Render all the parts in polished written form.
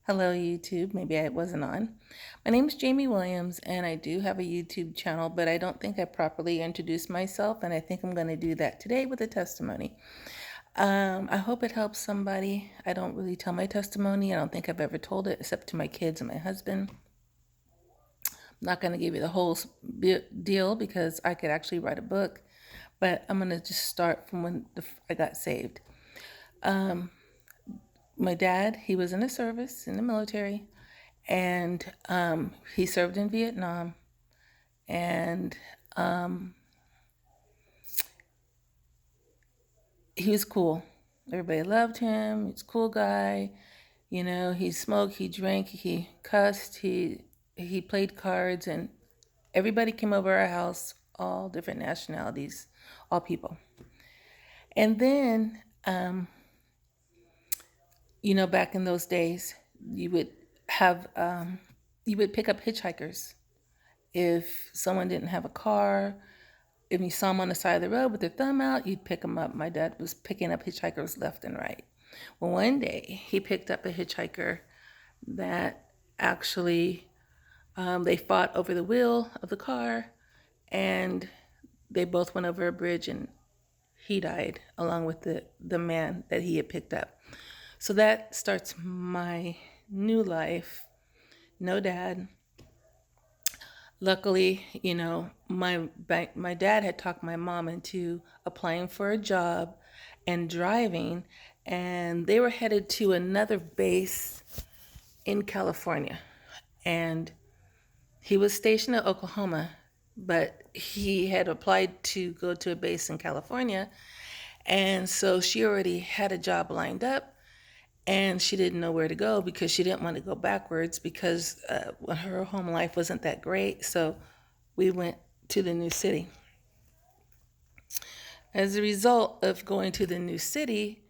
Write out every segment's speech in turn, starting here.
Hello, YouTube. Maybe I wasn't on. My name is Jamie Williams, and I do have a YouTube channel, but I don't think I properly introduced myself, and I think I'm going to do that today with a testimony. I hope it helps somebody. I don't really tell my testimony. I don't think I've ever told it except to my kids and my husband. I'm not going to give you the whole deal because I could actually write a book, but I'm going to just start from when I got saved. My dad, he was in the service, in the military, and he served in Vietnam, and he was cool. Everybody loved him. He's a cool guy. You know, he smoked, he drank, he cussed, he played cards, and everybody came over our house, all different nationalities, all people. And then, back in those days, you would have you would pick up hitchhikers if someone didn't have a car. If you saw them on the side of the road with their thumb out, you'd pick them up. My dad was picking up hitchhikers left and right. Well, one day he picked up a hitchhiker that actually they fought over the wheel of the car, and they both went over a bridge, and he died along with the man that he had picked up. So that starts my new life. No dad. Luckily, my dad had talked my mom into applying for a job and driving, and they were headed to another base in California. And he was stationed at Oklahoma, but he had applied to go to a base in California. And so she already had a job lined up, and she didn't know where to go because she didn't want to go backwards because her home life wasn't that great. So we went to the new city. As a result of going to the new city,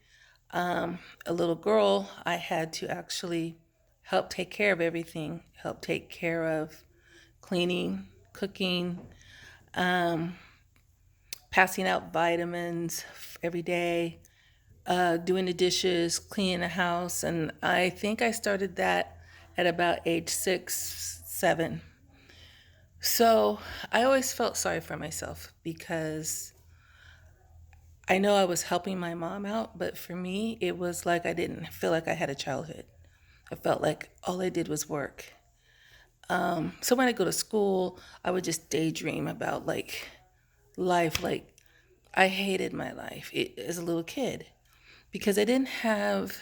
a little girl, I had to actually help take care of everything, help take care of cleaning, cooking, passing out vitamins every day, doing the dishes, cleaning the house. And I think I started that at about age 6, 7. So I always felt sorry for myself because I know I was helping my mom out, but for me, it was like I didn't feel like I had a childhood. I felt like all I did was work. So when I go to school, I would just daydream about like life. Like I hated my life as a little kid because I didn't have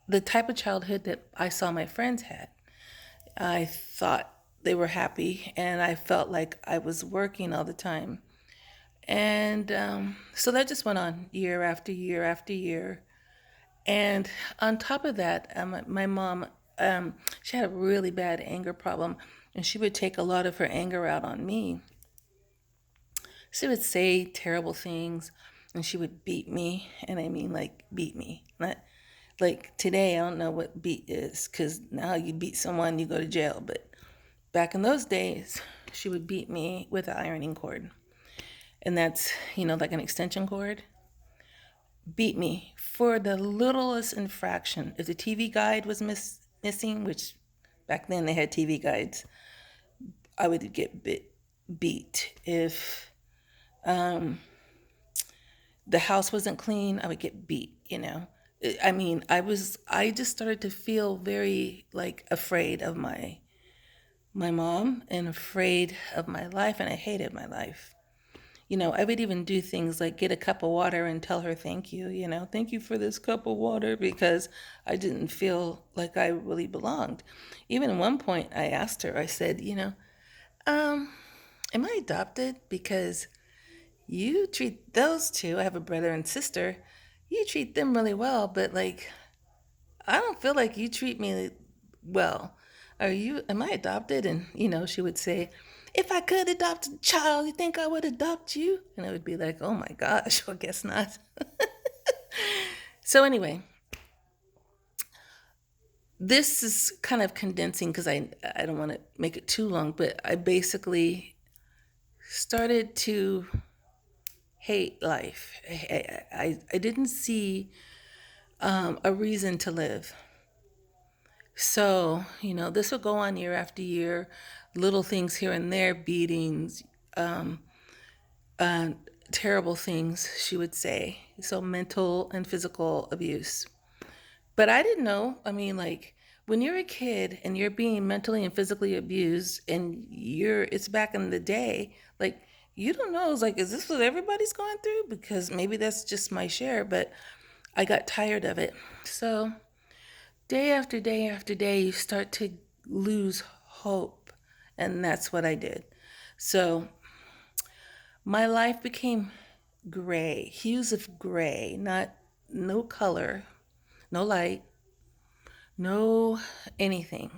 the type of childhood that I saw my friends had. I thought they were happy, and I felt like I was working all the time. And so that just went on year after year after year. And on top of that, my mom, she had a really bad anger problem, and she would take a lot of her anger out on me. She would say terrible things, and she would beat me, and I mean like beat me. Not like today, I don't know what beat is, because now you beat someone, you go to jail. But back in those days, she would beat me with an ironing cord, and that's like an extension cord. Beat me for the littlest infraction. If the TV guide was missing, which back then they had TV guides, I would get beat. If the house wasn't clean, I would get beat. I mean, I just started to feel very like afraid of my mom and afraid of my life, and I hated my life. I would even do things like get a cup of water and tell her thank you, thank you for this cup of water, because I didn't feel like I really belonged. Even at one point, I asked her, I said, um, am I adopted? Because you treat those two, I have a brother and sister, you treat them really well, but like, I don't feel like you treat me well. Am I adopted? And, she would say, if I could adopt a child, you think I would adopt you? And I would be like, oh my gosh, well, I guess not. So, anyway, this is kind of condensing because I don't want to make it too long, but I basically started to hate life. I didn't see a reason to live. So, this would go on year after year, little things here and there, beatings, uh, terrible things, she would say. So, mental and physical abuse. But I didn't know. I mean, like, when you're a kid and you're being mentally and physically abused and it's back in the day, like, you don't know. It's like, is this what everybody's going through? Because maybe that's just my share, but I got tired of it. So, day after day after day, you start to lose hope. And that's what I did. So my life became gray, hues of gray, not no color, no light, no anything.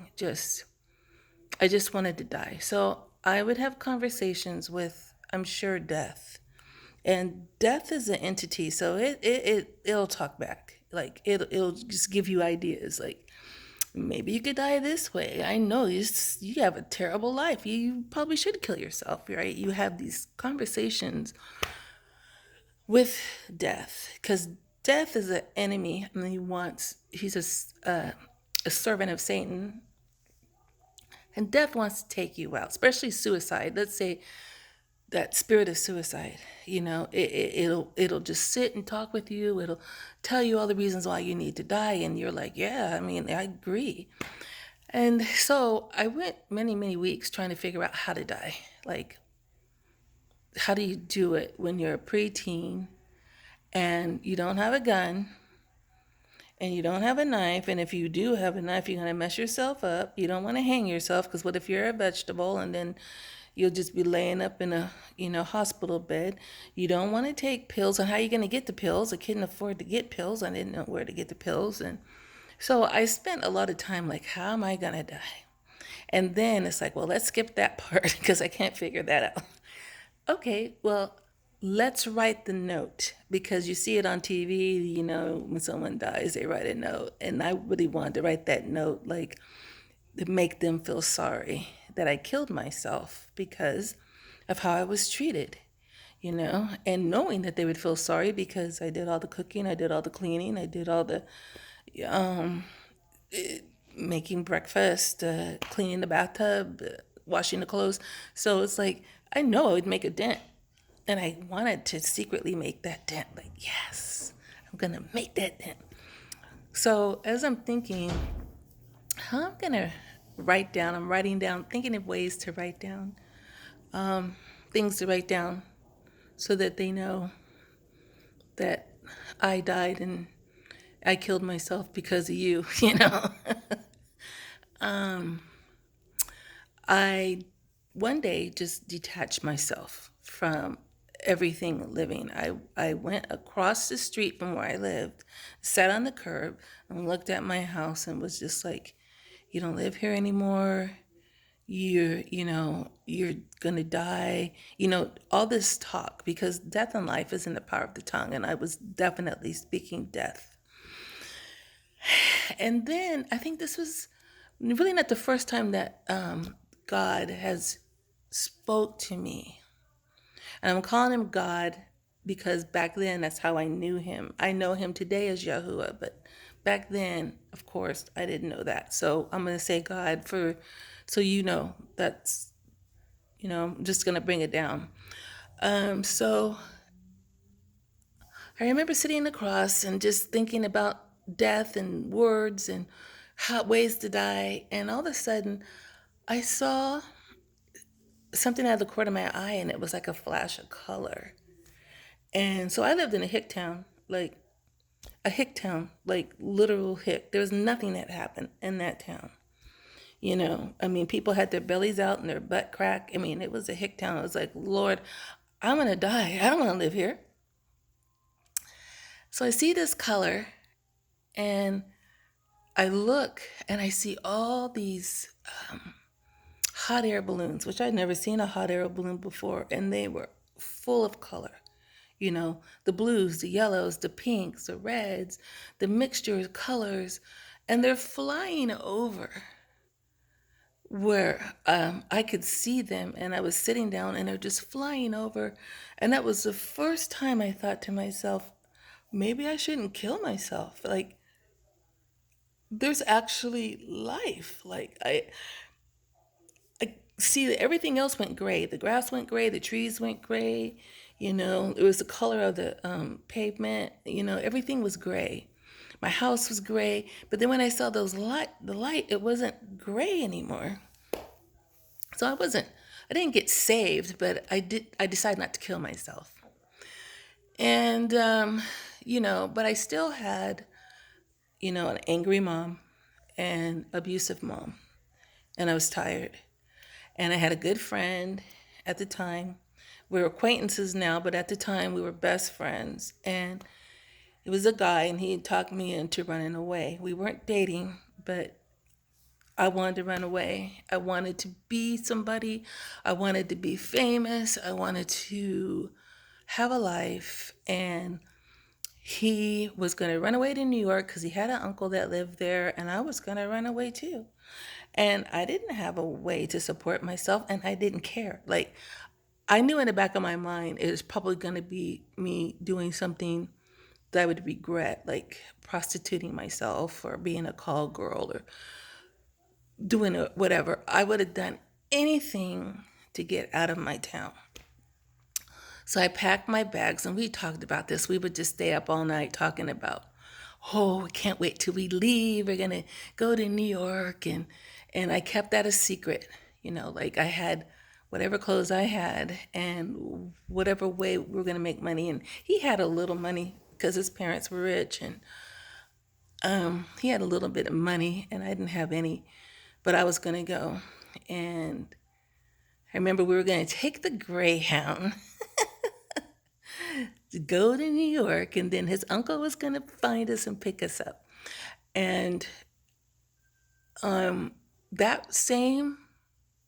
I just wanted to die. So I would have conversations with, I'm sure, death. And death is an entity, so it'll talk back. Like it'll just give you ideas. Like, maybe you could die this way. I know you have a terrible life. You probably should kill yourself, right? You have these conversations with death because death is an enemy, and he's a servant of Satan, and death wants to take you out, especially suicide. Let's say that spirit of suicide, it'll just sit and talk with you. It'll tell you all the reasons why you need to die, and you're like, yeah, I mean, I agree. And so I went many, many weeks trying to figure out how to die. Like, how do you do it when you're a preteen and you don't have a gun and you don't have a knife? And if you do have a knife, you're going to mess yourself up. You don't want to hang yourself because what if you're a vegetable and then you'll just be laying up in a hospital bed. You don't want to take pills. And how are you going to get the pills? I couldn't afford to get pills. I didn't know where to get the pills. And so I spent a lot of time like, how am I going to die? And then it's like, well, let's skip that part because I can't figure that out. Okay, well, let's write the note because you see it on TV, when someone dies, they write a note. And I really wanted to write that note, like, to make them feel sorry that I killed myself because of how I was treated, and knowing that they would feel sorry because I did all the cooking, I did all the cleaning, I did all the making breakfast, cleaning the bathtub, washing the clothes. So it's like, I know I would make a dent. And I wanted to secretly make that dent. Like, yes, I'm going to make that dent. So as I'm thinking, how I'm going to I'm writing down, thinking of ways to write down, things to write down so that they know that I died and I killed myself because of you, I one day just detached myself from everything living. I went across the street from where I lived, sat on the curb, and looked at my house and was just like, you don't live here anymore. You're gonna die. All this talk because death and life is in the power of the tongue, and I was definitely speaking death. And then I think this was really not the first time that God has spoke to me. And I'm calling him God because back then that's how I knew him. I know him today as Yahuwah, but back then, of course, I didn't know that. So I'm going to say God so that's, I'm just going to bring it down. So I remember sitting across and just thinking about death and words and ways to die. And all of a sudden, I saw something out of the corner of my eye, and it was like a flash of color. And so I lived in a hick town, like literal hick. There was nothing that happened in that town. I mean, people had their bellies out and their butt crack. I mean, it was a hick town. I was like, Lord, I'm going to die. I don't want to live here. So I see this color and I look and I see all these hot air balloons, which I'd never seen a hot air balloon before. And they were full of color. The blues, the yellows, the pinks, the reds, the mixture of colors, and they're flying over where I could see them. And I was sitting down and they're just flying over. And that was the first time I thought to myself, maybe I shouldn't kill myself. Like, there's actually life. Like I see that everything else went gray. The grass went gray, the trees went gray, it was the color of the pavement, everything was gray. My house was gray, but then when I saw the light, it wasn't gray anymore. So I didn't get saved, but I decided not to kill myself. And, but I still had, an angry mom and abusive mom. And I was tired. And I had a good friend at the time. We're acquaintances now, but at the time we were best friends. And it was a guy, and he talked me into running away. We weren't dating, but I wanted to run away. I wanted to be somebody. I wanted to be famous. I wanted to have a life. And he was going to run away to New York because he had an uncle that lived there, and I was going to run away too. And I didn't have a way to support myself, and I didn't care. Like, I knew in the back of my mind it was probably going to be me doing something that I would regret, like prostituting myself or being a call girl or doing whatever. I would have done anything to get out of my town. So I packed my bags, and we talked about this. We would just stay up all night talking about, oh, we can't wait till we leave. We're gonna go to New York, and I kept that a secret. Like I had whatever clothes I had, and whatever way we were gonna make money. And he had a little money because his parents were rich, and he had a little bit of money, and I didn't have any. But I was gonna go, and I remember we were gonna take the Greyhound to go to New York, and then his uncle was going to find us and pick us up. And that same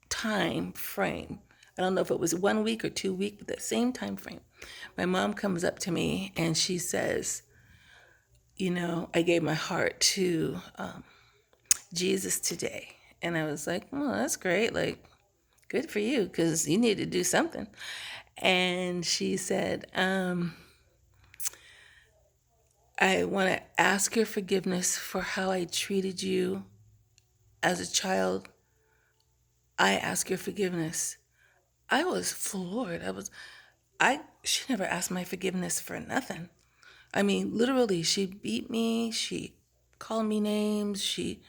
time frame, I don't know if it was 1 week or 2 weeks, but that same time frame, my mom comes up to me and she says, I gave my heart to Jesus today. And I was like, well, that's great. Like, good for you, because you need to do something. And she said, I want to ask your forgiveness for how I treated you as a child. I ask your forgiveness. I was floored. She never asked my forgiveness for nothing. I mean, literally, she beat me. She called me names. She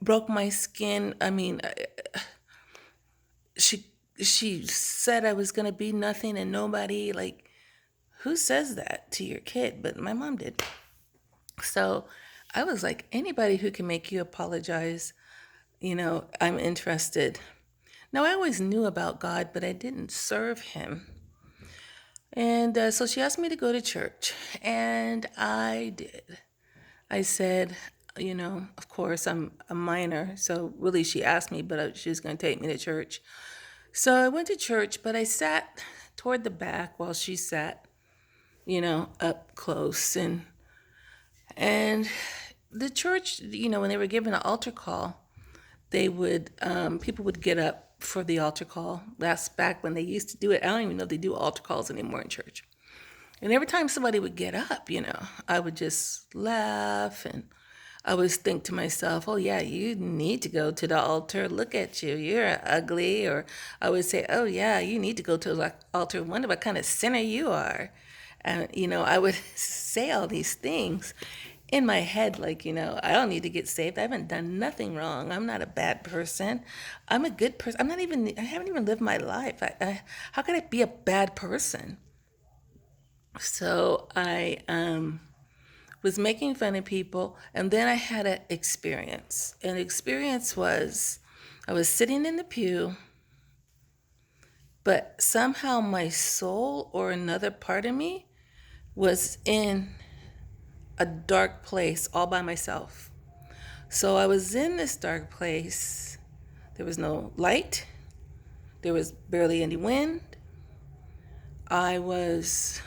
broke my skin. I mean, she she said I was gonna be nothing and nobody. Like, who says that to your kid? But my mom did. So I was like, anybody who can make you apologize, I'm interested. Now, I always knew about God, but I didn't serve Him. And so she asked me to go to church, and I did. I said, of course, I'm a minor, so really she asked me, but she was going to take me to church. So I went to church, but I sat toward the back while she sat, up close. And the church, when they were giving an altar call, they would people would get up for the altar call. That's back when they used to do it. I don't even know if they do altar calls anymore in church. And every time somebody would get up, I would just laugh, and I would think to myself, oh yeah, you need to go to the altar. Look at you, you're ugly. Or I would say, oh yeah, you need to go to the altar. Wonder what kind of sinner you are. And I would say all these things in my head, like, I don't need to get saved. I haven't done nothing wrong. I'm not a bad person. I'm a good person. I haven't even lived my life. How could I be a bad person? So I was making fun of people, and then I had an experience. And the experience was I was sitting in the pew, but somehow my soul or another part of me was in a dark place all by myself. So I was in this dark place. There was no light. There was barely any wind. I was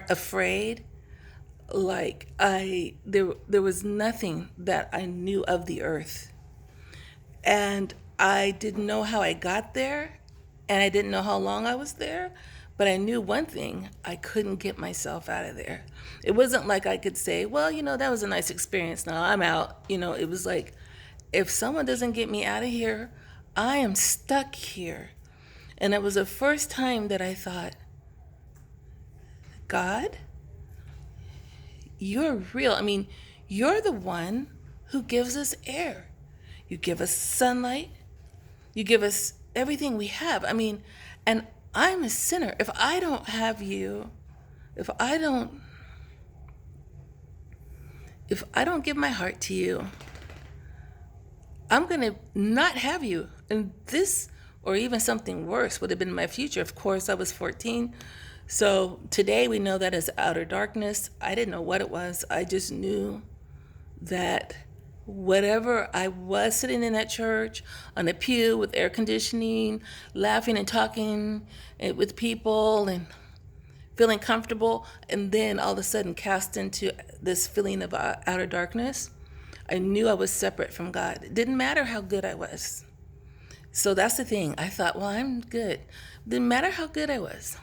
afraid. Like there was nothing that I knew of the earth. And I didn't know how I got there, and I didn't know how long I was there, But I knew one thing, I couldn't get myself out of there. It wasn't like I could say, well, that was a nice experience. Now I'm out. It was like, if someone doesn't get me out of here, I am stuck here. And it was the first time that I thought, God, you're real. I mean, you're the one who gives us air. You give us sunlight. You give us everything we have. I mean, and I'm a sinner. If I don't have you, if I don't give my heart to you, I'm going to not have you. And this, or even something worse, would have been my future. Of course, I was 14. So today we know that as outer darkness. I didn't know what it was. I just knew that whatever I was sitting in that church on a pew with air conditioning, laughing and talking with people and feeling comfortable, and then all of a sudden cast into this feeling of outer darkness, I knew I was separate from God. It didn't matter how good I was. So that's the thing. I thought, well, I'm good. It didn't matter how good I was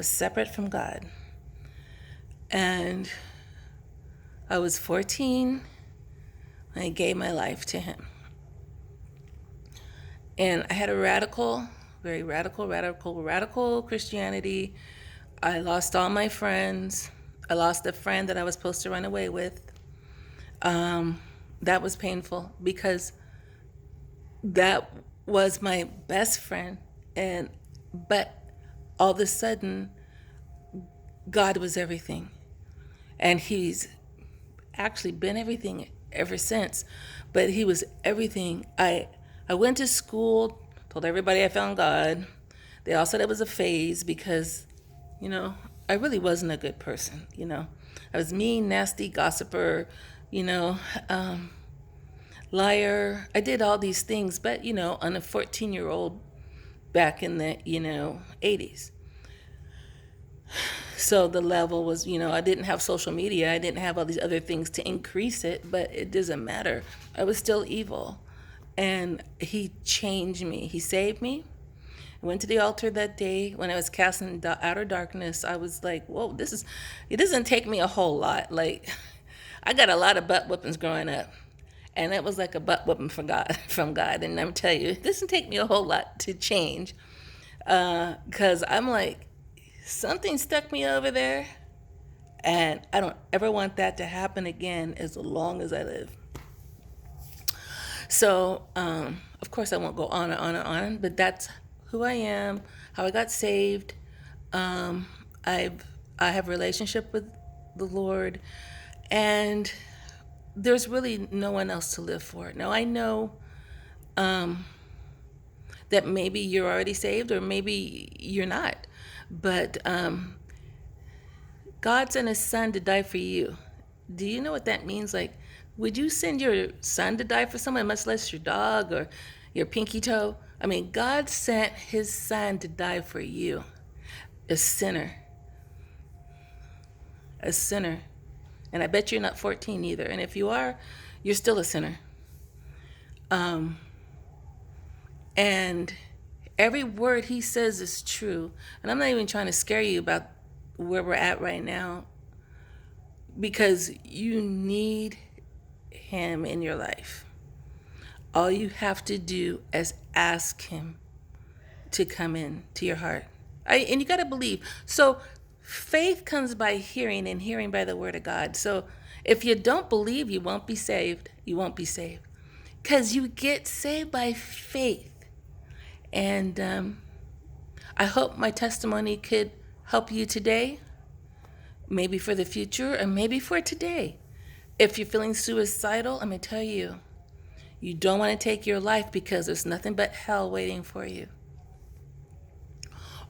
separate from God. And I was 14 when I gave my life to him. And I had a very radical Christianity. I lost all my friends. I lost a friend that I was supposed to run away with. That was painful because that was my best friend. But all of a sudden, God was everything. And he's actually been everything ever since. But he was everything. I went to school, told everybody I found God. They all said it was a phase because, I really wasn't a good person, I was mean, nasty, gossiper, liar. I did all these things, but, on a 14-year-old back in the, 80s. So the level was, I didn't have social media. I didn't have all these other things to increase it, but it doesn't matter. I was still evil. And he changed me. He saved me. I went to the altar that day when I was casting outer darkness. I was like, whoa, it doesn't take me a whole lot. Like, I got a lot of butt whoopings growing up. And that was like a butt whooping from God. And I'm telling you, it doesn't take me a whole lot to change. Because I'm like, something stuck me over there. And I don't ever want that to happen again as long as I live. So, of course, I won't go on and on and on, but that's who I am, how I got saved. I have a relationship with the Lord, and there's really no one else to live for. Now, I know that maybe you're already saved or maybe you're not, but God sent his son to die for you. Do you know what that means? Like, would you send your son to die for someone, much less your dog or your pinky toe? I mean, God sent his son to die for you, a sinner. A sinner. And I bet you're not 14 either. And if you are, you're still a sinner. And every word he says is true. And I'm not even trying to scare you about where we're at right now, because you need him in your life. All you have to do is ask him to come in to your heart. And you got to believe. So faith comes by hearing, and hearing by the word of God. So if you don't believe, you won't be saved. You won't be saved. Because you get saved by faith. And I hope my testimony could help you today, maybe for the future, or maybe for today. If you're feeling suicidal, I'm going to tell you, you don't want to take your life because there's nothing but hell waiting for you.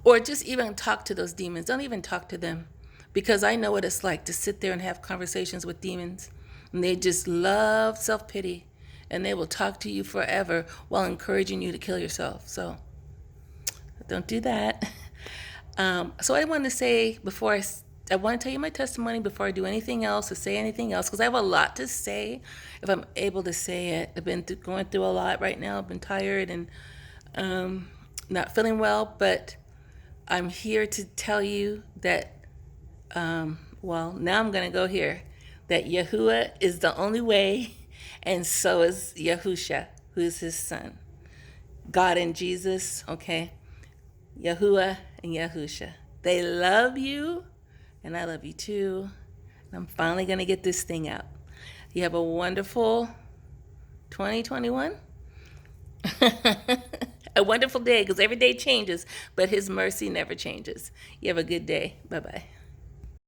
Or just even talk to those demons. Don't even talk to them, because I know what it's like to sit there and have conversations with demons. And they just love self-pity, and they will talk to you forever while encouraging you to kill yourself. So don't do that. So I want to say I want to tell you my testimony before I do anything else or say anything else, because I have a lot to say if I'm able to say it. I've been going through a lot right now. I've been tired and not feeling well, but I'm here to tell you that, well, now I'm going to go here, that Yahuwah is the only way, and so is Yahusha, who is his son. God and Jesus, okay? Yahuwah and Yahusha. They love you, and I love you too. I'm finally going to get this thing out. You have a wonderful 2021. A wonderful day, because every day changes, but his mercy never changes. You have a good day. Bye bye.